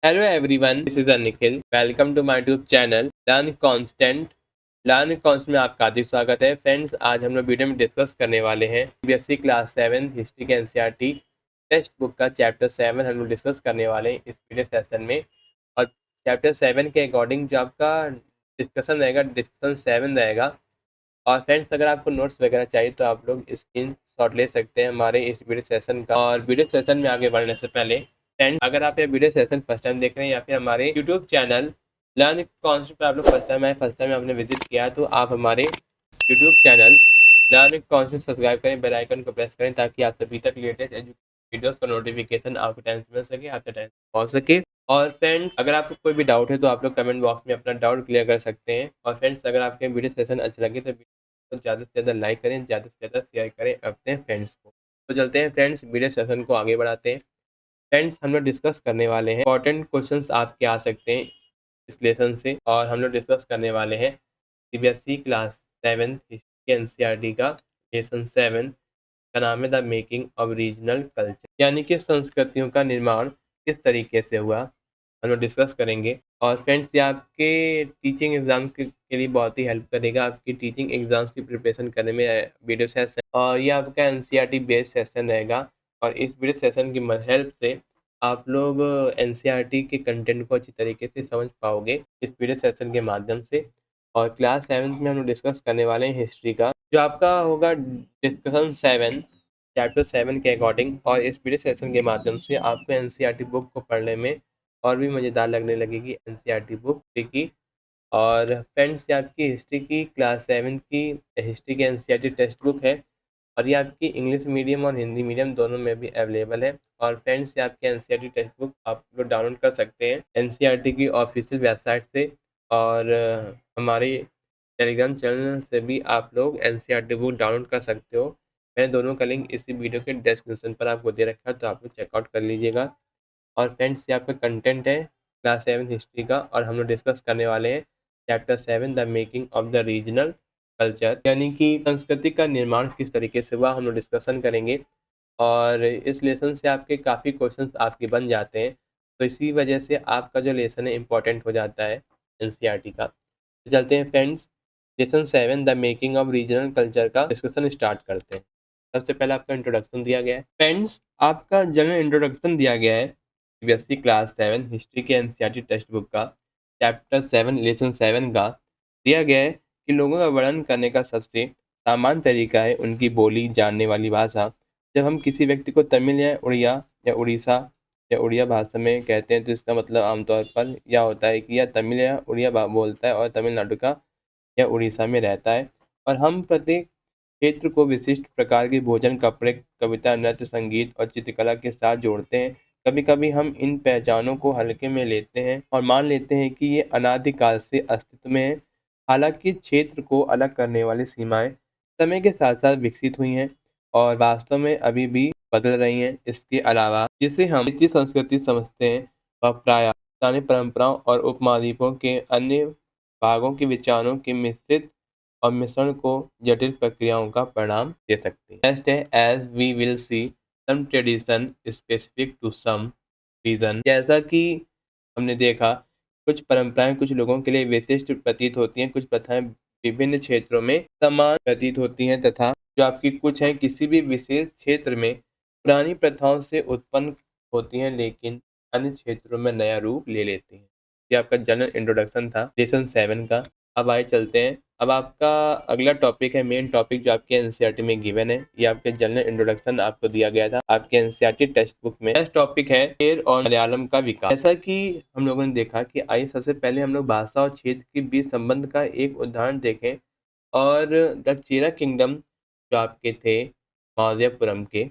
Hello everyone, this is Nikhil. Welcome to my YouTube channel Learn Constant. Learn const में आपका हार्दिक स्वागत है। Friends, आज हम लोग वीडियो में डिस्कस करने वाले हैं बीएससी क्लास 7 हिस्ट्री के एनसीईआरटी टेक्स्ट बुक का चैप्टर 7 हम लोग डिस्कस करने वाले हैं इस वीडियो सेशन में। और चैप्टर 7 के अकॉर्डिंग जो आपका डिस्कशन रहेगा, डिस्कशन 7 रहेगा। और फ्रेंड्स, अगर आपको नोट्स वगैरह चाहिए तो आप लोग स्क्रीन शॉट ले सकते हैं हमारे इस वीडियो सेशन का। और वीडियो सेशन में आगे बढ़ने से पहले फ्रेंड्स, अगर आप ये वीडियो सेशन फर्स्ट टाइम देख रहे हैं या फिर हमारे यूट्यूब चैनल लर्न कॉन्सेप्ट पर आप लोग फर्स्ट टाइम आपने विजिट किया तो आप हमारे YouTube channel learn concept subscribe करें, बेल आइकन को प्रेस करें ताकि आप सभी तक लेटेस्ट वीडियोस का नोटिफिकेशन आपको टाइम से मिल सके, आपके टाइम पहुँच सके। और फ्रेंड्स, अगर आपको कोई भी डाउट है तो आप लोग कमेंट बॉक्स में अपना डाउट क्लियर कर सकते हैं। और फ्रेंड्स, अगर आपके वीडियो सेशन अच्छा लगे तो ज़्यादा से ज़्यादा लाइक करें, ज़्यादा से ज़्यादा शेयर करें अपने फ्रेंड्स को। तो चलते हैं फ्रेंड्स, वीडियो सेशन को आगे बढ़ाते हैं। फ्रेंड्स, हम लोग डिस्कस करने वाले हैं इंपॉर्टेंट क्वेश्चंस आपके आ सकते हैं इस लेसन से। और हम लोग डिस्कस करने वाले हैं सीबीएसई क्लास 7 हिस्ट्री एनसीईआरटी का लेसन 7 का नाम है the making of regional culture, यानी कि संस्कृतियों का निर्माण किस तरीके से हुआ, हम लोग डिस्कस करेंगे। और फ्रेंड्स, ये आपके टीचिंग एग्जाम के लिए बहुत ही हेल्प करेगा, आपकी टीचिंग एग्जाम्स की प्रिपरेशन करने में वीडियो सेशन। और ये आपका एनसीईआरटी बेस्ड सेशन रहेगा। और इस वीडियो सेशन की हेल्प से आप लोग एनसीईआरटी के कंटेंट को अच्छी तरीके से समझ पाओगे इस वीडियो सेशन के माध्यम से। और क्लास 7 में हम लोग डिस्कस करने वाले हैं हिस्ट्री का, जो आपका होगा डिस्कशन 7 चैप्टर 7 के अकॉर्डिंग। और इस वीडियो सेशन के माध्यम से आपको एनसीईआरटी बुक को पढ़ने में और भी मज़ेदार लगने लगेगी एनसीईआरटी बुक की। और फ्रेंड्स, ये आपकी हिस्ट्री की क्लास 7 की हिस्ट्री की एनसीईआरटी टेक्स्ट बुक है। और ये आपकी इंग्लिश मीडियम और हिंदी मीडियम दोनों में भी अवेलेबल है। और फ्रेंड्स, ये आपकी एनसीईआरटी टेक्स्ट बुक आप लोग डाउनलोड कर सकते हैं एनसीईआरटी की ऑफिशियल वेबसाइट से। और हमारे टेलीग्राम चैनल से भी आप लोग एनसीईआरटी बुक डाउनलोड कर सकते हो। मैंने दोनों का लिंक इसी वीडियो के डिस्क्रिप्शन पर आपको दे रखा है, तो आप लोग चेकआउट कर लीजिएगा। और फ्रेंड्स, ये आपका कंटेंट है क्लास 7 हिस्ट्री का। और हम लोग डिस्कस करने वाले हैं chapter 7 the making of the regional culture, यानी कि संस्कृति का निर्माण किस तरीके से हुआ, हम लोग डिस्कशन करेंगे। और इस लेसन से आपके काफ़ी क्वेश्चंस आपके बन जाते हैं, तो इसी वजह से आपका जो लेसन है इम्पोर्टेंट हो जाता है एनसीईआरटी का। तो चलते हैं friends, lesson 7 the making of regional culture का डिस्कशन स्टार्ट करते हैं। सबसे पहले आपका इंट्रोडक्शन दिया गया है। फ्रेंड्स, आपका जनरल इंट्रोडक्शन दिया गया है सीबीएसई क्लास 7 हिस्ट्री के एनसीईआरटी टेक्स्ट बुक का चैप्टर 7 लेसन 7 का दिया गया है कि लोगों का वर्णन करने का सबसे सामान्य तरीका है उनकी बोली जानने वाली भाषा। जब हम किसी व्यक्ति को तमिल या उड़िया या उड़ीसा या उड़िया भाषा में कहते हैं तो इसका मतलब आमतौर पर यह होता है कि यह तमिल या उड़िया बोलता है और तमिलनाडु का या उड़ीसा में रहता है। और हम प्रत्येक क्षेत्र को विशिष्ट प्रकार के भोजन, कपड़े, कविता, नृत्य, संगीत और चित्रकला के साथ जोड़ते हैं। कभी कभी हम इन पहचानों को हल्के में लेते हैं और मान लेते हैं कि ये अनादिकाल से अस्तित्व में है। हालांकि क्षेत्र को अलग करने वाली सीमाएं समय के साथ साथ विकसित हुई हैं और वास्तव में अभी भी बदल रही हैं। इसके अलावा जिसे हम निजी संस्कृति समझते हैं वह प्रायः स्थानीय परंपराओं और उपमहाद्वीपों के अन्य भागों के विचारों के मिश्रित और मिश्रण को जटिल प्रक्रियाओं का परिणाम दे सकती है। Just as we will see some tradition specific to some region, जैसा कि हमने देखा कुछ परंपराएं कुछ लोगों के लिए विशिष्ट प्रतीत होती हैं, कुछ प्रथाएं विभिन्न क्षेत्रों में समान प्रतीत होती हैं, तथा जो आपकी कुछ हैं किसी भी विशेष क्षेत्र में पुरानी प्रथाओं से उत्पन्न होती हैं लेकिन अन्य क्षेत्रों में नया रूप ले लेती हैं। ये आपका जनरल इंट्रोडक्शन था लेसन 7 का। अब आए चलते हैं, अब आपका अगला टॉपिक है, मेन टॉपिक जो आपके एनसीईआरटी में गिवन है। ये आपके जनरल इंट्रोडक्शन आपको दिया गया था आपके एनसीईआरटी टेक्स्ट बुक में। नेक्स्ट टॉपिक है शेर और मलयालम का विकास। जैसा कि हम लोगों ने देखा कि आइए सबसे पहले हम लोग भाषा और क्षेत्र के बीच संबंध का एक उदाहरण देखें। और द चेरा किंगडम जो आपके थे मौर्यपुरम के,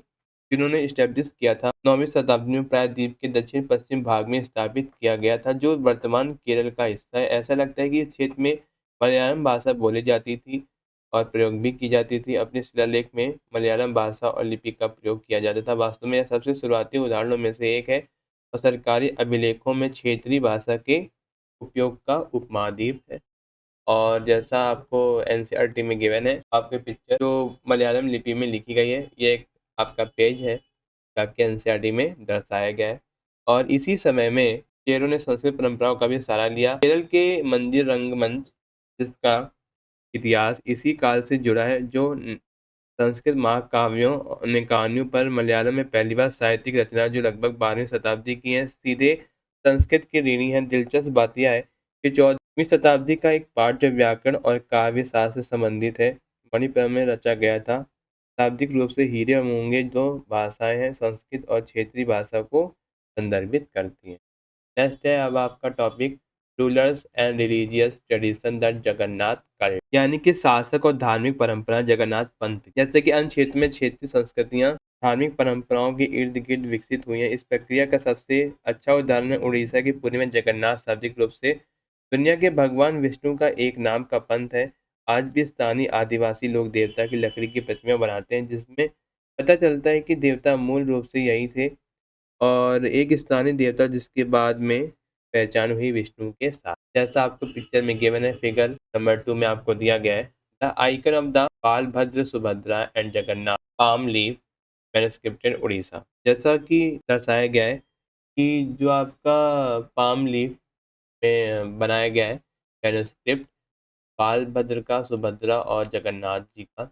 जिन्होंने इस्टेब्लिश किया था 9वीं शताब्दी में, प्रायद्वीप के दक्षिण पश्चिम भाग में स्थापित किया गया था, जो वर्तमान केरल का हिस्सा है। ऐसा लगता है कि इस क्षेत्र में मलयालम भाषा बोली जाती थी और प्रयोग भी की जाती थी। अपने शिलालेख में मलयालम भाषा और लिपि का प्रयोग किया जाता था। वास्तव में यह सबसे शुरुआती उदाहरणों में से एक है और सरकारी अभिलेखों में क्षेत्रीय भाषा के उपयोग का उपमहाद्वीप है। और जैसा आपको एनसीईआरटी में गिवन है, आपके पिक्चर जो मलयालम लिपि में लिखी गई है, ये एक आपका पेज है जो आपके एनसीईआरटी में दर्शाया गया है। और इसी समय में शेरों ने संस्कृत परंपराओं का भी सहारा लिया। केरल के मंदिर रंगमंच, जिसका इतिहास इसी काल से जुड़ा है, जो संस्कृत महाकाव्यों ने कहानियों पर मलयालम में पहली बार साहित्यिक रचना जो लगभग 12वीं शताब्दी की है, सीधे संस्कृत की ऋणी है। दिलचस्प बात यह है कि 14वीं शताब्दी का एक पाठ जो व्याकरण और काव्य शास्त्र से संबंधित है, मणिपुर में रचा गया था। शाब्दिक रूप से हीरे और मूंगे दो भाषाएं हैं, संस्कृत और क्षेत्रीय भाषा को संदर्भित करती हैं। नेक्स्ट है अब आपका topic rulers and religious tradition that Jagannath cult, यानी कि शासक और धार्मिक परंपरा जगन्नाथ पंथ। जैसे कि अन्य क्षेत्र में क्षेत्रीय संस्कृतियां धार्मिक परंपराओं के इर्द गिर्द विकसित हुई हैं। इस प्रक्रिया का सबसे अच्छा उदाहरण है उड़ीसा की पुरी में जगन्नाथ शाब्दिक रूप से दुनिया के भगवान विष्णु का एक नाम का पंथ है। आज भी स्थानीय आदिवासी लोग देवता की लकड़ी की प्रतिमा बनाते हैं, जिसमें पता चलता है कि देवता मूल रूप से यही थे, और एक स्थानीय देवता जिसके बाद में पहचान हुई विष्णु के साथ। जैसा आपको पिक्चर में गिवन है, फिगर नंबर 2 में आपको दिया गया है। The icon of the Balabhadra Subhadra and Jagannath palm leaf manuscripted Orissa. जैसा कि दर्शाया गया है कि जो आपका पाम लीफ में बनाया गया है मैन्युस्क्रिप्ट बालभद्र का, सुभद्रा और जगन्नाथ जी का,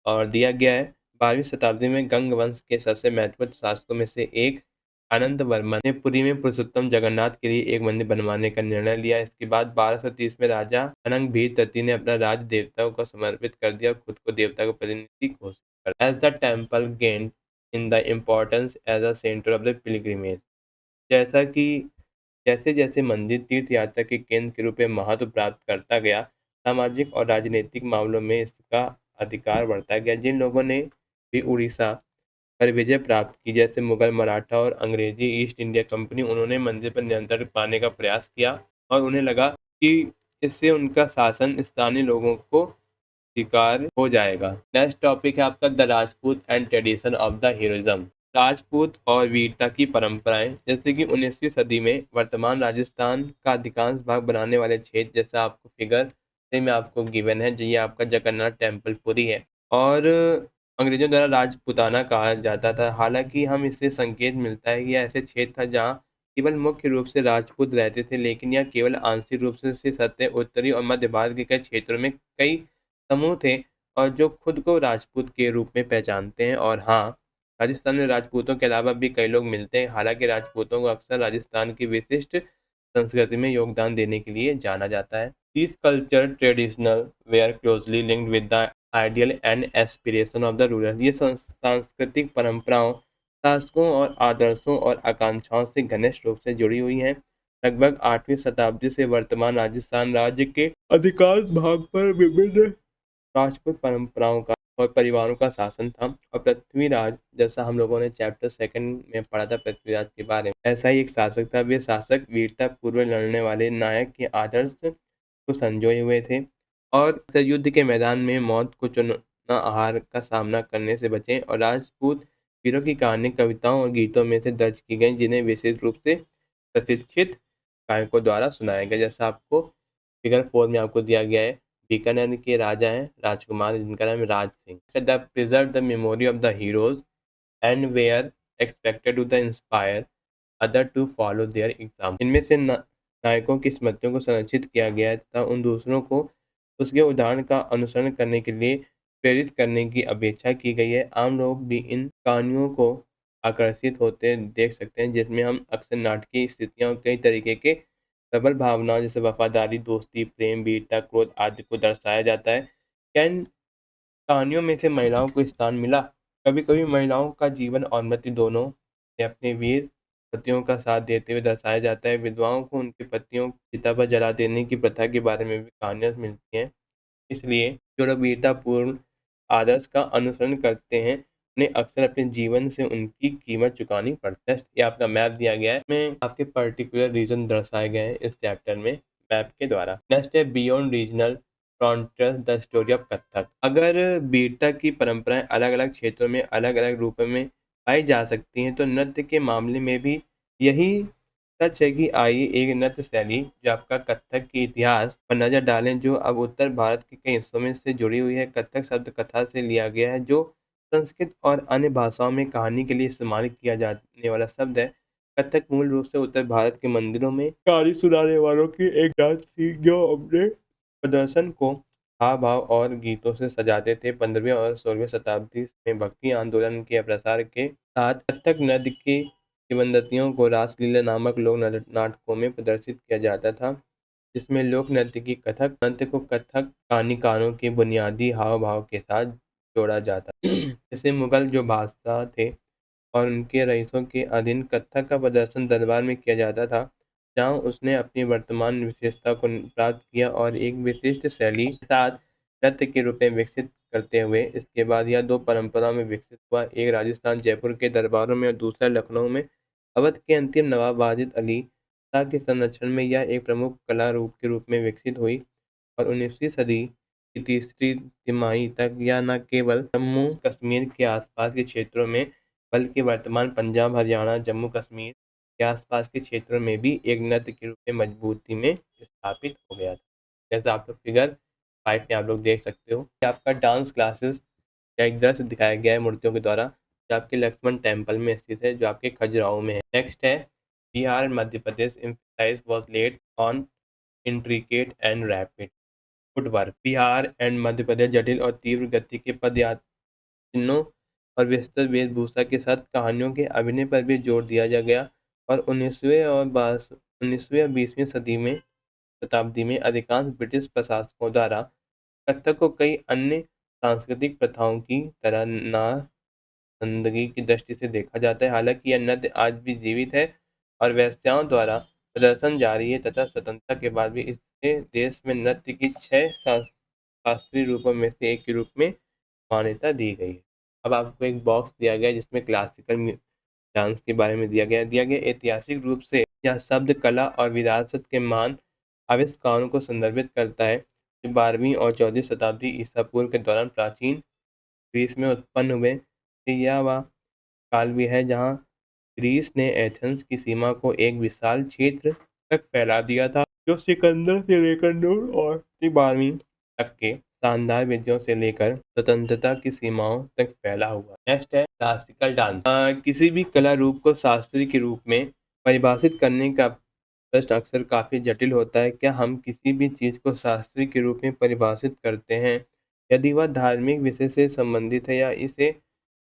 और दिया गया है 12वीं शताब्दी में गंग वंश के सबसे महत्वपूर्ण शासकों में से एक आनंद वर्मन ने पुरी में पुरुषोत्तम जगन्नाथ के लिए एक मंदिर बनवाने का निर्णय लिया। इसके बाद 1230 में राजा अनंगभीर तृतीय ने अपना राज्य देवताओं को समर्पित कर दिया और खुद को देवता का प्रतिनिधि घोषित कर। As the temple gained in the importance as a centre of the pilgrimage, जैसा कि जैसे-जैसे मंदिर तीर्थ यात्रा के केंद्र के रूप में महत्व प्राप्त करता गया, सामाजिक और राजनीतिक मामलों में इसका अधिकार बढ़ता गया। जिन लोगों ने भी उड़ीसा पर विजय प्राप्त की, जैसे मुगल, मराठा और अंग्रेजी ईस्ट इंडिया कंपनी, उन्होंने मंदिर पर नियंत्रण पाने का प्रयास किया और उन्हें लगा कि इससे उनका शासन स्थानीय लोगों को स्वीकार हो जाएगा। नेक्स्ट टॉपिक है आपका the Rajput and tradition of the heroism. Rajput और वीरता की परंपराएं, जैसे कि 19वीं सदी में वर्तमान राजस्थान का अधिकांश भाग बनाने वाले क्षेत्र, जैसा आपको फिगर से में आपको गिवन है, ये आपका जगन्नाथ टेम्पल पुरी है और अंग्रेजों द्वारा राजपूताना कहा जाता था। हालांकि हम इससे संकेत मिलता है कि यह ऐसे क्षेत्र था जहाँ केवल मुख्य रूप से राजपूत रहते थे, लेकिन यह केवल आंशिक रूप से सत्य। उत्तरी और मध्य भारत के कई क्षेत्रों में कई समूह थे और जो खुद को राजपूत के रूप में पहचानते हैं। और हाँ, राजस्थान में राजपूतों के अलावा भी कई लोग मिलते हैं। हालांकि राजपूतों को अक्सर राजस्थान की विशिष्ट संस्कृति में योगदान देने के लिए जाना जाता है। These culture traditional were closely linked with the ideal and aspiration of the ruler। ये सांस्कृतिक परंपराओं, शासकों और आदर्शों और आकांक्षाओं से घनिष्ठ रूप से जुड़ी हुई हैं। लगभग 8वीं शताब्दी से वर्तमान राजस्थान राज्य के अधिकांश भाग पर विभिन्न राजपूत परंपराओं का और परिवारों का शासन था, और पृथ्वीराज, जैसा हम लोगों ने चैप्टर 2 में पढ़ा था पृथ्वीराज के बारे में, ऐसा ही एक शासक था। वे शासक वीरता पूर्वक लड़ने वाले नायक के आदर्श को संजोए हुए थे और अक्सर युद्ध के मैदान में मौत को चुनना आहार का सामना करने से बचे। और राजपूत वीरों की कहानी कविताओं और गीतों में से दर्ज की गई, जिन्हें विशेष रूप से प्रशिक्षित गायकों द्वारा सुनाया गया। जैसा आपको फिगर 4 में आपको दिया गया है, बीकानेर के राजा हैं राजकुमार, जिनका नाम है Raj Singh. The preserve the memory of the heroes and where expected to the inspire other to follow their exam. इनमें से नायकों की स्मृतियों को संरक्षित किया गया है तथा उन दूसरों को उसके उदाहरण का अनुसरण करने के लिए प्रेरित करने की अपेक्षा की गई है। आम लोग भी इन कहानियों को आकर्षित होते देख सकते हैं, जिसमें हम अक्सर नाटकीय स्थितियां और कई तरीके के प्रबल भावनाओं जैसे वफादारी, दोस्ती, प्रेम, वीरता, क्रोध आदि को दर्शाया जाता है। क्या इन कहानियों में से महिलाओं को स्थान मिला? कभी-कभी महिलाओं का जीवन और मृत्यु दोनों में अपने वीर पतियों का साथ देते हुए दर्शाया जाता है। विधवाओं को उनके पतियों को चिता पर जला देने की प्रथा के बारे में भी कहानियाँ मिलती हैं। इसलिए जो लोग वीरतापूर्ण आदर्श का अनुसरण करते हैं, उन्हें अक्सर अपने जीवन से उनकी कीमत चुकानी पड़ती है। ये आपका मैप दिया गया है, इसमें आपके पर्टिकुलर रीजन दर्शाए गए हैं इस चैप्टर में मैप के द्वारा। नेक्स्ट है beyond regional frontiers the story of Kathak. अगर वीरता की परंपराएं अलग-अलग क्षेत्रों में अलग-अलग रूपों में पाई जा सकती हैं, तो नृत्य के मामले में भी यही सच है। कि आइए एक नृत्य शैली जो आपका कथक के इतिहास पर नज़र डालें, जो अब उत्तर भारत के कई हिस्सों में से जुड़ी हुई है। कथक शब्द कथा से लिया गया है, जो संस्कृत और अन्य भाषाओं में कहानी के लिए इस्तेमाल किया जाने वाला शब्द है। कथक मूल रूप से उत्तर भारत के मंदिरों में कहानी सुनाने वालों की एक जात थी जो अपने प्रदर्शन को हाव भाव और गीतों से सजाते थे। 15वीं और 16वीं शताब्दी में भक्ति आंदोलन के प्रसार के साथ कथक नृत्य की किंवदंतियों को रासलीला नामक लोक नाटकों में प्रदर्शित किया जाता था, जिसमें लोक नृत्य की कथक नृत्य को कथक कहानीकारों के बुनियादी हाव भाव के साथ जोड़ा जाता। जैसे मुगल जो बादशाह थे और उनके रईसों के अधीन कथक का प्रदर्शन दरबार में किया जाता था, जहाँ उसने अपनी वर्तमान विशेषता को प्राप्त किया और एक विशिष्ट शैली के साथ नृत्य के रूप में विकसित करते हुए। इसके बाद यह दो परंपराओं में विकसित हुआ, एक राजस्थान जयपुर के दरबारों में और दूसरा लखनऊ में अवध के अंतिम नवाब वाजिद अली शाह के संरक्षण में। यह एक प्रमुख कला रूप के रूप में विकसित हुई और 19वीं सदी की तीसरी तिमाही तक यह न केवल जम्मू कश्मीर के आसपास के क्षेत्रों में बल्कि वर्तमान पंजाब, हरियाणा, जम्मू कश्मीर के आसपास के क्षेत्रों में भी एक नृत्य के रूप में मजबूती में स्थापित हो गया था। जैसा आप लोग फिगर 5 में आप लोग देख सकते हो कि आपका डांस क्लासेस का एक दृश्य दिखाया गया है मूर्तियों के द्वारा, जो आपके लक्ष्मण टेम्पल में स्थित है, जो आपके खजुराहो में है। नेक्स्ट है Bihar and Madhya Pradesh emphasise was laid on intricate and rapid footwork. Bihar and Madhya Pradesh जटिल और तीव्र गति के चिन्हों और विस्तृत वेशभूषा के साथ कहानियों के अभिनय पर भी जोर दिया जा गया और 19वीं और 20वीं सदी में शताब्दी में अधिकांश ब्रिटिश प्रशासकों द्वारा कथक को कई अन्य सांस्कृतिक प्रथाओं की तरह नासंदगी की दृष्टि से देखा जाता है। हालांकि यह नृत्य आज भी जीवित है और वेश्याओं द्वारा प्रदर्शन जारी है तथा स्वतंत्रता के बाद भी इसे देश में नृत्य की 6 शास्त्रीय रूपों में से एक के रूप में मान्यता दी गई है। अब आपको एक बॉक्स दिया गया है जिसमें क्लासिकल डांस के बारे में दिया गया ऐतिहासिक रूप से यह शब्द कला और विरासत के महान आविष्कारों को संदर्भित करता है, जो 12वीं और 14वीं शताब्दी ईसा पूर्व के दौरान प्राचीन ग्रीस में उत्पन्न हुए थे। यह वह काल भी है जहाँ ग्रीस ने एथेंस की सीमा को एक विशाल क्षेत्र तक फैला दिया था, जो सिकंदर से लेकर नूर और 12वीं तक के शानदार विजयों से लेकर स्वतंत्रता की सीमाओं तक फैला हुआ। नेक्स्ट है क्लासिकल डांस। किसी भी कला रूप को शास्त्रीय के रूप में परिभाषित करने का प्रश्न अक्सर काफी जटिल होता है। क्या हम किसी भी चीज को शास्त्रीय के रूप में परिभाषित करते हैं यदि वह धार्मिक विषय से संबंधित है, या इसे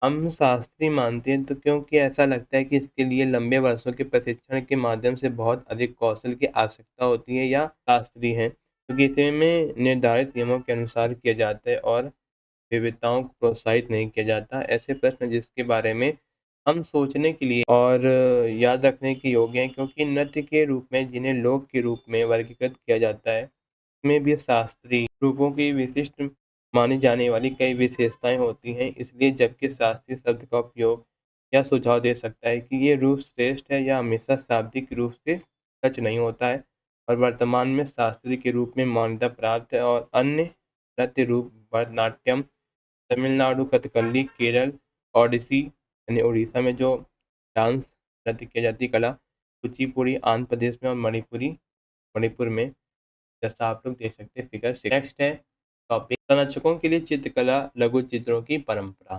हम शास्त्रीय मानते हैं तो क्योंकि ऐसा लगता है कि इसके लिए लंबे वर्षों के प्रशिक्षण के माध्यम से बहुत अधिक कौशल की आवश्यकता होती है, या शास्त्रीय है क्योंकि इसे में निर्धारित नियमों के अनुसार किया जाता है और विविधताओं को प्रोत्साहित नहीं किया जाता। ऐसे प्रश्न जिसके बारे में हम सोचने के लिए और याद रखने के योग्य हैं, क्योंकि नृत्य के रूप में जिन्हें लोक के रूप में वर्गीकृत किया जाता है, में भी शास्त्रीय रूपों की विशिष्ट मानी जाने वाली कई विशेषताएं होती हैं। इसलिए जबकि शास्त्रीय शब्द का उपयोग यह सुझाव दे सकता है कि ये रूप श्रेष्ठ है, यह हमेशा शाब्दिक रूप से सच नहीं होता है और वर्तमान में शास्त्रीय के रूप में मान्यता प्राप्त है और अन्य नृत्य रूप भरतनाट्यम, तमिलनाडु कथकली, केरल ओडिसी यानी उड़ीसा में जो डांस नृत्य की जाती कला, कुचिपुड़ी आंध्र प्रदेश में और मणिपुर में, जैसा आप लोग देख सकते हैं फिगर 6। नेक्स्ट है टॉपिक संरक्षकों के लिए चित्रकला लघु चित्रों की परंपरा।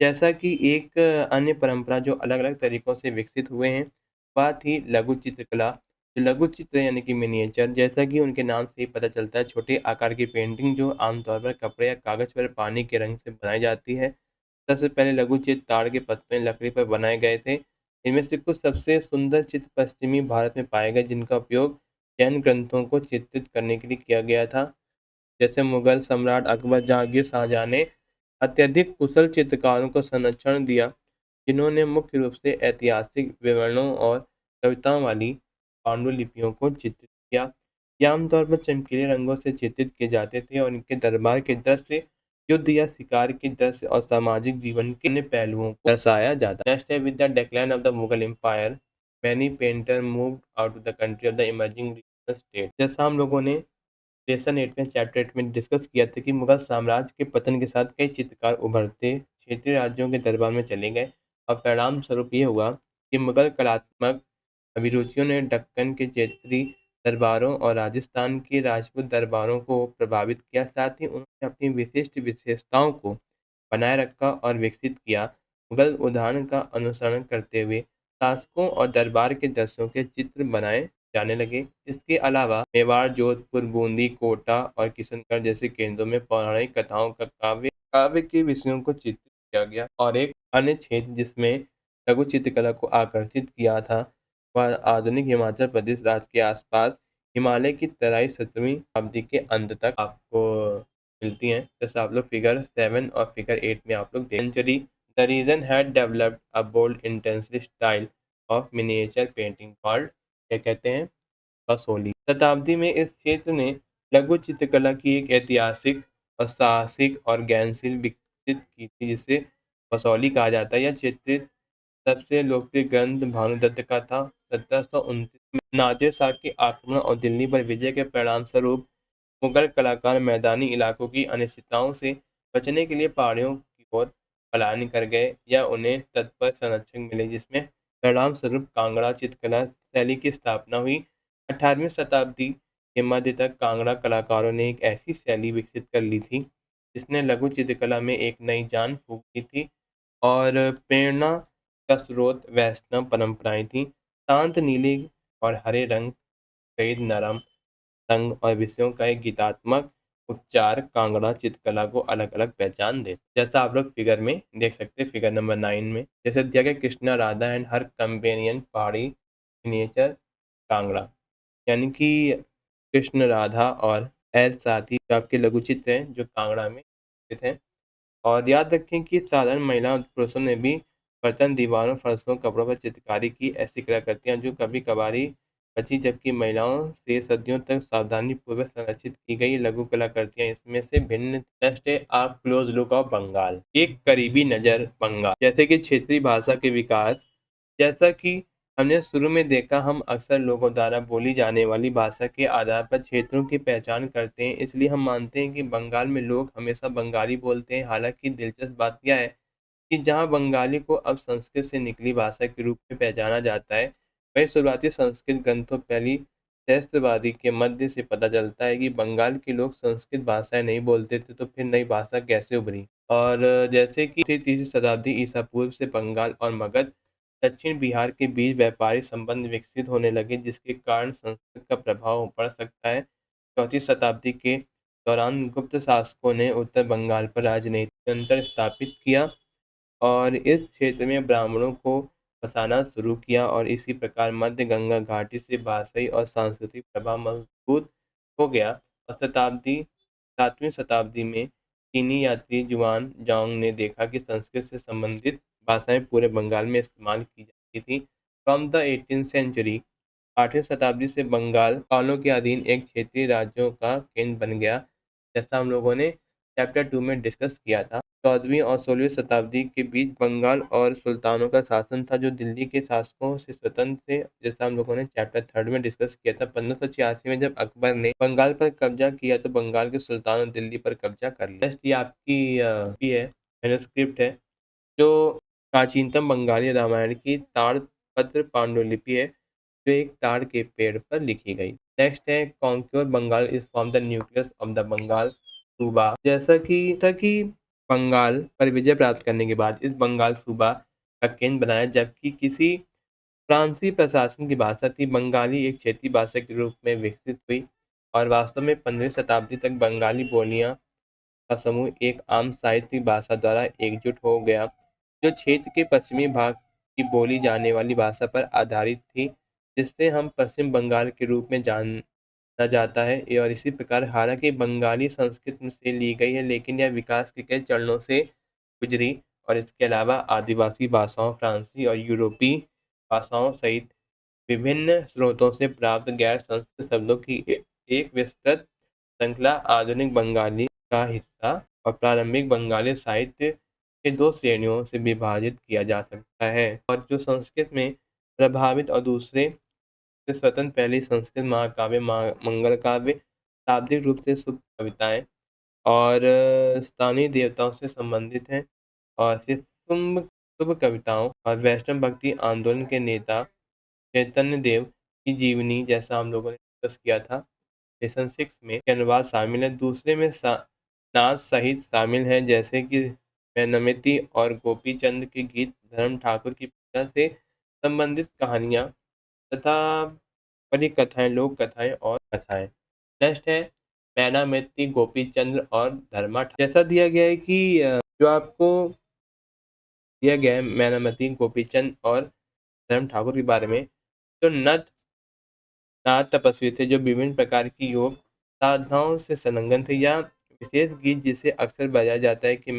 जैसा कि एक अन्य परंपरा जो अलग-अलग तरीकों से विकसित हुए हैं, वह थी लघु चित्रकला। लघु चित्र यानी कि मिनिएचर, जैसा कि उनके नाम से ही पता चलता है, छोटे आकार की पेंटिंग जो आमतौर पर कपड़े या कागज पर पानी के रंग से बनाई जाती है। सबसे पहले लघु चित्र ताड़ के पत्तों या लकड़ी पर बनाए गए थे। इनमें से कुछ सबसे सुंदर चित्र पश्चिमी भारत में पाए गए, जिनका उपयोग जैन ग्रंथों को चित्रित करने के लिए किया गया था। जैसे मुगल सम्राट अकबर, जहांगीर, शाहजहां ने अत्यधिक कुशल चित्रकारों को संरक्षण दिया, जिन्होंने मुख्य रूप से ऐतिहासिक विवरणों और कविताओं वाली पांडुलिपियों को चित्रित किया। ये आमतौर पर चमकीले रंगों से चित्रित किए जाते थे और इनके दरबार के दृश्य, युद्ध या शिकार के दृश्य और सामाजिक जीवन के अन्य पहलुओं को दर्शाया जाता है। नेक्स्ट है with the decline of the Mughal empire, many painter moved out of the country of the emerging regional state. जैसा हम लोगों ने लेसन 8 में चैप्टर 8 में डिस्कस किया था कि मुगल साम्राज्य के पतन के साथ कई चित्रकार उभरते क्षेत्रीय राज्यों के दरबार में चले गए और परिणाम स्वरूप ये हुआ कि मुगल कलात्मक अभिरुचियों ने दक्कन के क्षेत्रीय दरबारों और राजस्थान के राजपूत दरबारों को प्रभावित किया। साथ ही उन्होंने अपनी विशिष्ट विशेषताओं को बनाए रखा और विकसित किया। मुगल उदाहरण का अनुसरण करते हुए शासकों और दरबार के दृश्यों के चित्र बनाए जाने लगे। इसके अलावा मेवाड़, जोधपुर, बूंदी, कोटा और किशनगढ़ जैसे केंद्रों में पौराणिक कथाओं का काव्य काव्य के विषयों को चित्रित किया गया। और एक अन्य क्षेत्र जिसमें लघु चित्रकला को आकर्षित किया था वह आधुनिक हिमाचल प्रदेश राज्य के आसपास हिमालय की तराई 17वीं शताब्दी के अंत तक आपको मिलती हैं। जैसे आप लोग फिगर 7 और फिगर 8 में आप लोग century the region had developed a bold intensive style of miniature painting called क्या कहते हैं कसौली। शताब्दी में इस क्षेत्र ने लघु चित्रकला की एक ऐतिहासिक और साहसिक और ज्ञानशील विकसित की थी जिसे कसौली कहा जाता है। यह चित्र सबसे लोकप्रिय ग्रंथ भानुदत्त का था। 1729 में नादिर शाह के आक्रमण और दिल्ली पर विजय के परिणामस्वरूप मुगल कलाकार मैदानी इलाकों की अनिश्चितताओं से बचने के लिए पहाड़ियों की ओर पलायन कर गए या उन्हें तत्पर संरक्षक मिले, जिसमें परिणामस्वरूप कांगड़ा चित्रकला शैली की स्थापना हुई। 18वीं शताब्दी के मध्य तक कांगड़ा कलाकारों ने एक ऐसी शैली विकसित कर ली थी जिसने लघु चित्रकला में एक नई जान फूंक दी थी। और प्रेरणा का स्रोत वैष्णव परंपराएं थीं। शांत नीले और हरे रंग सहित नरम रंग और विषयों का एक गीतात्मक उपचार कांगड़ा चित्रकला को अलग-अलग पहचान देता है। जैसा आप लोग फिगर में देख सकते हैं, फिगर नंबर 9 में जैसे दिया गया Krishna Radha and her companion पहाड़ी मिनिएचर कांगड़ा, यानी कि कृष्ण राधा और ऐसे साथी जो आपके लघु चित्र हैं जो कांगड़ा में स्थित हैं। और याद रखें कि साधारण महिलाओं और पुरुषों ने भी बर्तन, दीवारों, फर्शों, कपड़ों पर चित्रकारी की। ऐसी कलाकृतियाँ जो कभी-कभारी बची, जबकि महिलाओं से सदियों तक सावधानीपूर्वक संरक्षित की गई लघु कलाकृतियाँ इसमें से भिन्न। नेक्स्ट है a close look of Bengal, एक करीबी नज़र बंगाल। जैसे कि क्षेत्रीय भाषा के विकास, जैसा कि हमने शुरू में देखा, हम अक्सर लोगों द्वारा बोली जाने वाली भाषा के आधार पर क्षेत्रों की पहचान करते हैं। इसलिए हम मानते हैं कि बंगाल में लोग हमेशा बंगाली बोलते हैं। हालांकि दिलचस्प बात यह है कि जहां बंगाली को अब संस्कृत से निकली भाषा के रूप में पहचाना जाता है, वहीं शुरुआती संस्कृत ग्रंथों पहली सहस्त्रवादी के मध्य से पता चलता है कि बंगाल के लोग संस्कृत भाषाएं नहीं बोलते थे, तो फिर नई भाषा कैसे उभरी। और जैसे कि तीसरी शताब्दी ईसा पूर्व से बंगाल और मगध दक्षिण बिहार के बीच व्यापारिक संबंध विकसित होने लगे, जिसके कारण संस्कृत का प्रभाव बढ़ सकता है। चौथी शताब्दी के दौरान गुप्त शासकों ने उत्तर बंगाल पर राजनीतिक नियंत्रण स्थापित किया और इस क्षेत्र में ब्राह्मणों को बसाना शुरू किया और इसी प्रकार मध्य गंगा घाटी से भाषाई और सांस्कृतिक प्रभाव मजबूत हो गया। और 7वीं शताब्दी में चीनी यात्री जुआन जांग ने देखा कि संस्कृत से संबंधित भाषाएं पूरे बंगाल में इस्तेमाल की जाती थी। फ्रॉम द 18th सेंचुरी 8वीं शताब्दी से बंगाल पालों के अधीन एक क्षेत्रीय राज्यों का केंद्र बन गया, जैसा हम लोगों ने चैप्टर 2 में डिस्कस किया था। 14वीं और 16वीं शताब्दी के बीच बंगाल और सुल्तानों का शासन था जो दिल्ली के शासकों से स्वतंत्र थे, जैसा हम लोगों ने चैप्टर 3 में डिस्कस किया था। 1586 में जब अकबर ने बंगाल पर कब्जा किया तो बंगाल के सुल्तानों ने दिल्ली पर कब्जा कर लिया। नेक्स्ट ये आपकी ये है मैन्युस्क्रिप्ट है जो प्राचीनतम बंगाली रामायण की ताड़पत्र पांडुलिपि है जो एक ताड़ के पेड़ पर लिखी गई। नेक्स्ट है conquer Bengal is from the nucleus of the Bengal सूबा। जैसा कि बंगाल पर विजय प्राप्त करने के बाद इस बंगाल सूबा का केंद्र बनाया, जबकि किसी फ्रांसीसी प्रशासन की भाषा थी। बंगाली एक क्षेत्रीय भाषा के रूप में विकसित हुई और वास्तव में 15वीं शताब्दी तक बंगाली बोलियां का समूह एक आम साहित्यिक भाषा द्वारा एकजुट हो गया, जो क्षेत्र के पश्चिमी भाग की बोली जाने वाली भाषा पर आधारित थी, जिसे हम पश्चिम बंगाल के रूप में जाना जाता है। और इसी प्रकार हालांकि बंगाली संस्कृत से ली गई है, लेकिन यह विकास के कई चरणों से गुजरी और इसके अलावा आदिवासी भाषाओं, फ्रांसीसी और यूरोपीय भाषाओं सहित विभिन्न स्रोतों से प्राप्त गैर संस्कृत शब्दों की एक विस्तृत श्रृंखला आधुनिक बंगाली का हिस्सा और प्रारंभिक बंगाली साहित्य के दो श्रेणियों से विभाजित किया जा सकता है। और जो संस्कृत में प्रभावित और दूसरे से स्वतंत्र पहली संस्कृत महाकाव्य मंगल काव्य शाब्दिक रूप से शुभ कविताएं और स्थानीय देवताओं से संबंधित हैं। और फिर शुभ शुभ कविताओं और वैष्णव भक्ति आंदोलन के नेता चैतन्य देव की जीवनी, जैसा हम लोगों ने डिस्कस किया था लेसन 6 में, के अनुवाद शामिल है। दूसरे में नाच सहित शामिल हैं, जैसे कि नमिति और गोपी चंद के गीत धर्म ठाकुर की पूजा से संबंधित कहानियाँ तथा परिकथाएँ, लोक कथाएँ और कथाएँ। नेक्स्ट है मैनामिती, गोपीचंद्र और धर्मा जैसा दिया गया है कि जो आपको दिया गया है मैनामती, गोपीचंद और धर्म ठाकुर के बारे में, जो नत नाथ तपस्वी थे, जो विभिन्न प्रकार की योग साधनाओं से संलग्न थे, या विशेष गीत जिसे अक्सर बजाया जाता है कि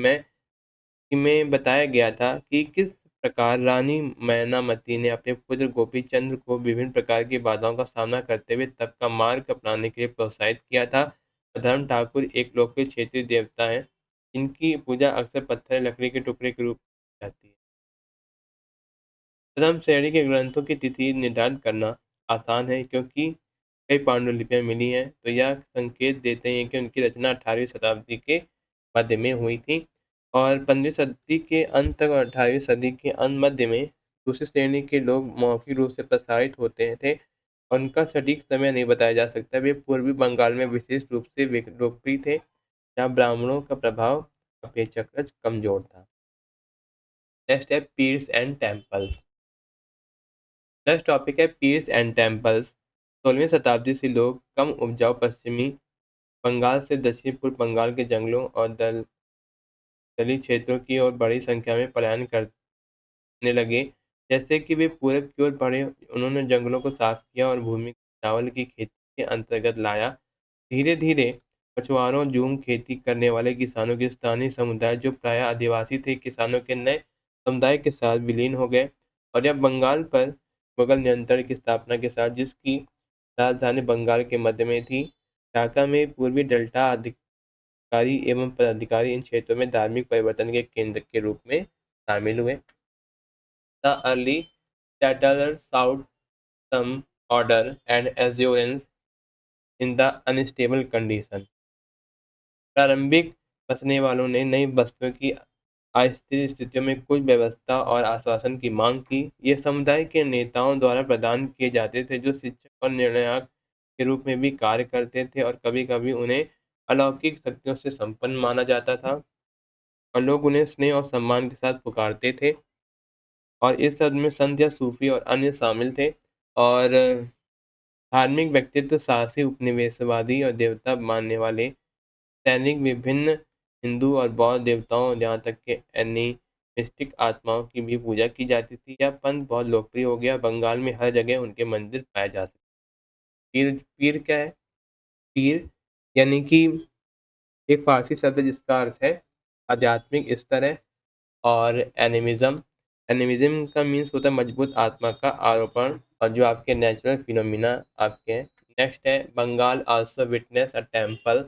में बताया गया था कि किस प्रकार रानी मैनामती ने अपने पुत्र गोपीचंद्र को विभिन्न प्रकार की बाधाओं का सामना करते हुए तप का मार्ग अपनाने के लिए प्रोत्साहित किया था। धर्म ठाकुर एक लोकप्रिय क्षेत्रीय देवता हैं, इनकी पूजा अक्सर पत्थर, लकड़ी के टुकड़े के रूप में की जाती है। प्रथम श्रेणी के ग्रंथों की तिथि निर्धारित करना आसान है, क्योंकि कई पांडुलिपियां मिली हैं, तो यह संकेत देते हैं कि उनकी रचना 18वीं शताब्दी के मध्य में हुई थी और 15वीं सदी के अंत तक और 18वीं सदी के मध्य में दूसरी श्रेणी के लोग मौखिक रूप से प्रसारित होते थे और उनका सटीक समय नहीं बताया जा सकता। वे पूर्वी बंगाल में विशेष रूप से लोकप्रिय थे, जहाँ ब्राह्मणों का प्रभाव अपेक्षाकृत कमजोर था। नेक्स्ट है pirs and temples. Next topic है पीर्स एंड टेम्पल्स। 16वीं शताब्दी से लोग कम उपजाऊ पश्चिमी बंगाल से दक्षिण पूर्व बंगाल के जंगलों और दलदली क्षेत्रों की ओर बड़ी संख्या में पलायन करने लगे। जैसे कि वे पूरब की ओर बढ़े, उन्होंने जंगलों को साफ किया और भूमि को चावल की खेती के अंतर्गत लाया। धीरे धीरे मछुआरों, जूम खेती करने वाले किसानों के स्थानीय समुदाय, जो प्रायः आदिवासी थे, किसानों के नए समुदाय के साथ विलीन हो गए और जब बंगाल पर मुगल नियंत्रण की स्थापना के साथ, जिसकी राजधानी बंगाल के मध्य में थी, ढाका में पूर्वी डेल्टा अधिकारी एवं पदाधिकारी इन क्षेत्रों में धार्मिक परिवर्तन के केंद्र के रूप में शामिल हुए। The early settlers sought some order and assurance in the unstable condition. प्रारंभिक बसने वालों ने नई बस्तियों की अस्थिर स्थितियों में कुछ व्यवस्था और आश्वासन की मांग की। ये समुदाय के नेताओं द्वारा प्रदान किए जाते थे, जो शिक्षक और निर्णायक के रूप में भी कार्य करते थे और कभी-कभी उन्हें अलौकिक शक्तियों से संपन्न माना जाता था और लोग उन्हें स्नेह और सम्मान के साथ पुकारते थे। और इस शब्द में संत या सूफी और अन्य शामिल थे और धार्मिक व्यक्तित्व, साहसी उपनिवेशवादी और देवता मानने वाले सैनिक, विभिन्न हिंदू और बौद्ध देवताओं, जहाँ तक कि एनिमिस्टिक आत्माओं की भी पूजा की जाती थी। यह पंथ बहुत लोकप्रिय हो गया। बंगाल में हर जगह उनके मंदिर पाए जा सकते। पीर पीर क्या है? पीर यानी कि एक फारसी शब्द है जिसका अर्थ है आध्यात्मिक स्तर है। और एनिमिज्म, एनिमिज्म का मीन्स होता है मजबूत आत्मा का आरोपण और जो आपके नेचुरल फिनोमिना आपके हैं। नेक्स्ट है Bengal also witness a temple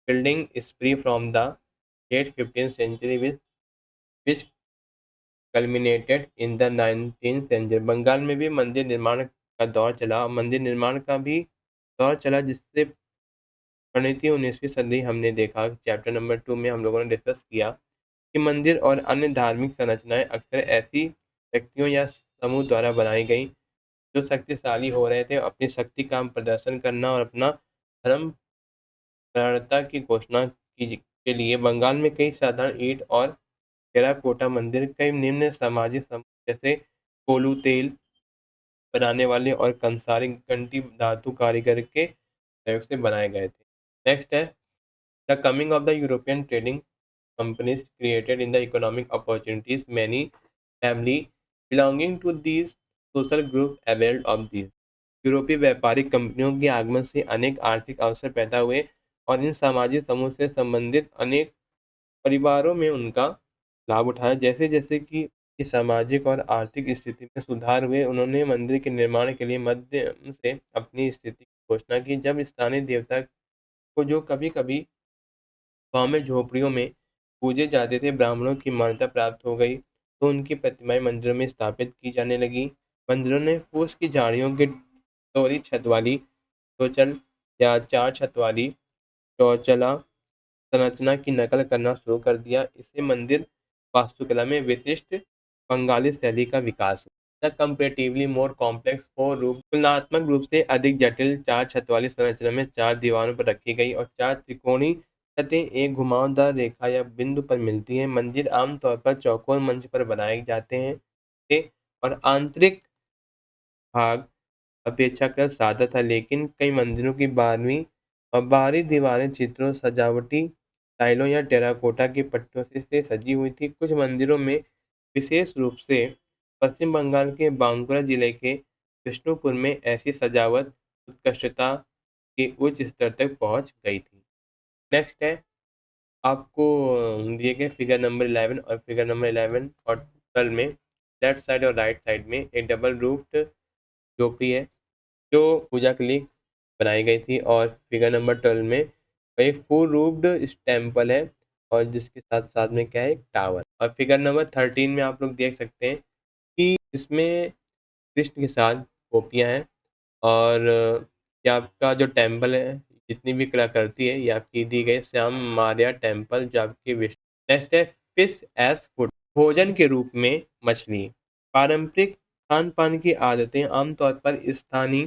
building spree from the late 15th century which culminated in the 19th century. Bengal में भी मंदिर निर्माण का दौर चला, मंदिर निर्माण का भी दौर चला, जिससे परिणति 19वीं सदी हमने देखा। चैप्टर नंबर 2 में हम लोगों ने डिस्कस किया कि मंदिर और अन्य धार्मिक संरचनाएं अक्सर ऐसी व्यक्तियों या समूह द्वारा बनाई गई जो शक्तिशाली हो रहे थे। अपनी शक्ति का प्रदर्शन करना और अपना धर्म प्राणता की घोषणा की के लिए बंगाल में कई साधारण ईंट और टेराकोटा मंदिर, कई निम्न सामाजिक समूह जैसे कोलू तेल बनाने वाले और कंसारी घंटी धातु कारीगर के सहयोग से बनाए गए थे। नेक्स्ट है the coming of the European trading companies created in the economic opportunities. Many family belonging to these social group availed of these. यूरोपीय व्यापारिक कंपनियों के आगमन से अनेक आर्थिक अवसर पैदा हुए और इन सामाजिक समूह से संबंधित अनेक परिवारों में उनका लाभ उठाया। जैसे जैसे कि इस सामाजिक और आर्थिक स्थिति में सुधार हुए, उन्होंने मंदिर के निर्माण के लिए माध्यम से अपनी स्थिति की घोषणा की। जब स्थानीय देवता को, जो कभी कभी गाँव में झोपड़ियों में पूजे जाते थे, ब्राह्मणों की मान्यता प्राप्त हो गई, तो उनकी प्रतिमाएं मंदिरों में स्थापित की जाने लगी। मंदिरों ने फूस की झाड़ियों की दोहरी छत वाली चौचल या चार छत वाली चौचला संरचना की नकल करना शुरू कर दिया। इससे मंदिर वास्तुकला में विशिष्ट बंगाली शैली का विकास हुआ। The comparatively more complex four रूप, तुलनात्मक रूप से अधिक जटिल चार छत वाली संरचना में चार दीवारों पर रखी गई और चार त्रिकोणीय छतें एक घुमावदार रेखा या बिंदु पर मिलती हैं। मंदिर आमतौर पर चौकोर मंच पर बनाए जाते हैं और आंतरिक भाग अपेक्षाकृत सादा था, लेकिन कई मंदिरों की बारहवीं और बाहरी दीवारें चित्रों, सजावटी टाइलों या टेराकोटा की पट्टियों से सजी हुई थी। कुछ मंदिरों में, विशेष रूप से पश्चिम बंगाल के बांकुरा जिले के विष्णुपुर में, ऐसी सजावट उत्कृष्टता के उच्च स्तर तक पहुंच गई थी। नेक्स्ट है आपको दिए गए फिगर नंबर 11 और फिगर नंबर 11 और 12 में लेफ्ट साइड और राइट साइड में एक डबल रूफ्ड झोपड़ी है जो पूजा के लिए बनाई गई थी, और फिगर नंबर 12 में एक फुल रूफ्ड टेम्पल है और जिसके साथ साथ में क्या है, एक टावर। और फिगर नंबर 13 में आप लोग देख सकते हैं कि इसमें कृष्ण के साथ गोपियाँ हैं, और ये आपका जो टेम्पल है, जितनी भी कलाकृति है, ये आपकी दी गई श्याम मार्या टेम्पल, जो आपकी नेक्स्ट है फिश एज फूड, भोजन के रूप में मछली। पारंपरिक खान-पान की आदतें आमतौर पर स्थानीय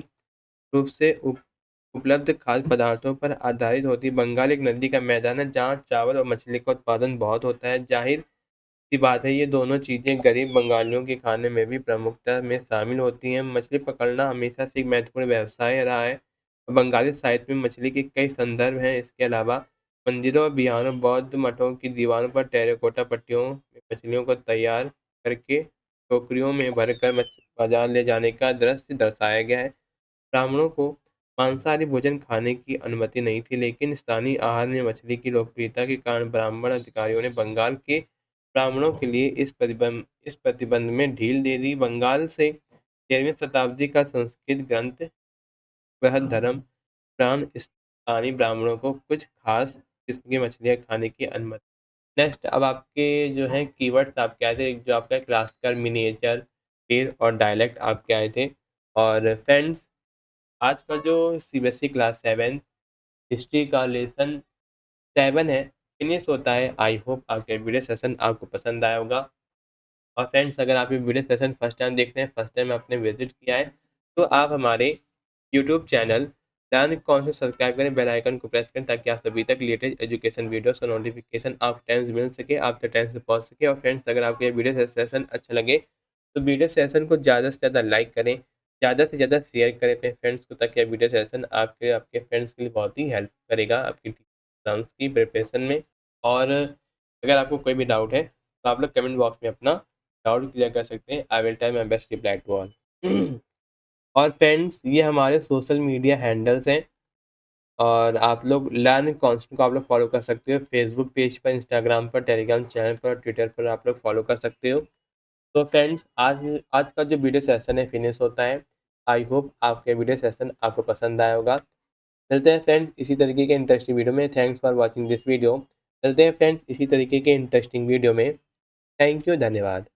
रूप से उपलब्ध खाद्य पदार्थों पर आधारित होती है। बंगाल एक नदी का मैदान है जहाँ चावल और मछली का उत्पादन बहुत होता है। ज़ाहिर सी बात है, ये दोनों चीज़ें गरीब बंगालियों के खाने में भी प्रमुखता में शामिल होती हैं। मछली पकड़ना हमेशा से एक महत्वपूर्ण व्यवसाय रहा है। बंगाली साहित्य में मछली के कई संदर्भ हैं। इसके अलावा मंदिरों और बिहारों, बौद्ध मठों की दीवारों पर टेराकोटा पट्टियों में मछलियों को तैयार करके टोकरियों में भरकर बाजार ले जाने का दृश्य दर्शाया गया है। ब्राह्मणों को मांसाहारी भोजन खाने की अनुमति नहीं थी, लेकिन स्थानीय आहार में मछली की लोकप्रियता के कारण ब्राह्मण अधिकारियों ने बंगाल के ब्राह्मणों के लिए इस प्रतिबंध में ढील दे दी। बंगाल से 13वीं शताब्दी का संस्कृत ग्रंथ बृहद्धर्म पुराण स्थानीय ब्राह्मणों को कुछ खास किस्म की मछलियाँ खाने की अनुमति। नेक्स्ट, अब आपके जो हैं कीवर्ड्स आपके आए थे, जो आपका क्लासिकल, मिनिएचर, पेड़ और डायलेक्ट आपके आए थे। और फ्रेंड्स, आज का जो सीबीएसई क्लास 7 हिस्ट्री का लेसन 7 है, फिनिश होता है। आई होप आपका वीडियो सेशन आपको पसंद आया होगा। और फ्रेंड्स, अगर आप ये वीडियो सेशन फर्स्ट टाइम देख रहे हैं, फर्स्ट टाइम आपने विजिट किया है, तो आप हमारे यूट्यूब चैनल ध्यान को सब्सक्राइब करें, बेल आइकन को प्रेस करें, ताकि आप सभी तक लेटेस्ट एजुकेशन वीडियोस का नोटिफिकेशन आप टाइम से मिल सके, आप तक टाइम से पहुंच सके। और फ्रेंड्स, अगर आपको ये वीडियो सेशन अच्छा लगे, तो वीडियो सेशन को ज़्यादा से ज़्यादा लाइक करें, ज़्यादा से ज़्यादा शेयर करें अपने फ्रेंड्स को, ताकि ये वीडियो सेशन आपके आपके फ्रेंड्स के लिए बहुत ही हेल्प करेगा आपकी एग्जाम्स की प्रिपरेशन में। और अगर आपको कोई भी डाउट है, तो आप लोग कमेंट बॉक्स में अपना डाउट क्लियर कर सकते हैं। I will try my best reply to all. और फ्रेंड्स, ये हमारे सोशल मीडिया हैंडल्स हैं, और आप लोग लर्न कॉन्स्टेंट को आप लोग फॉलो कर सकते हो फेसबुक पेज पर, इंस्टाग्राम पर, टेलीग्राम चैनल पर, ट्विटर पर आप लोग फॉलो कर सकते हो। तो फ्रेंड्स, आज आज का जो वीडियो सेशन है फिनिश होता है। आई होप आपके वीडियो सेशन आपको पसंद आया होगा। मिलते हैं फ्रेंड्स इसी तरीके के इंटरेस्टिंग वीडियो में। Thanks for watching this video. मिलते हैं फ्रेंड्स इसी तरीके के इंटरेस्टिंग वीडियो में। थैंक यू, धन्यवाद।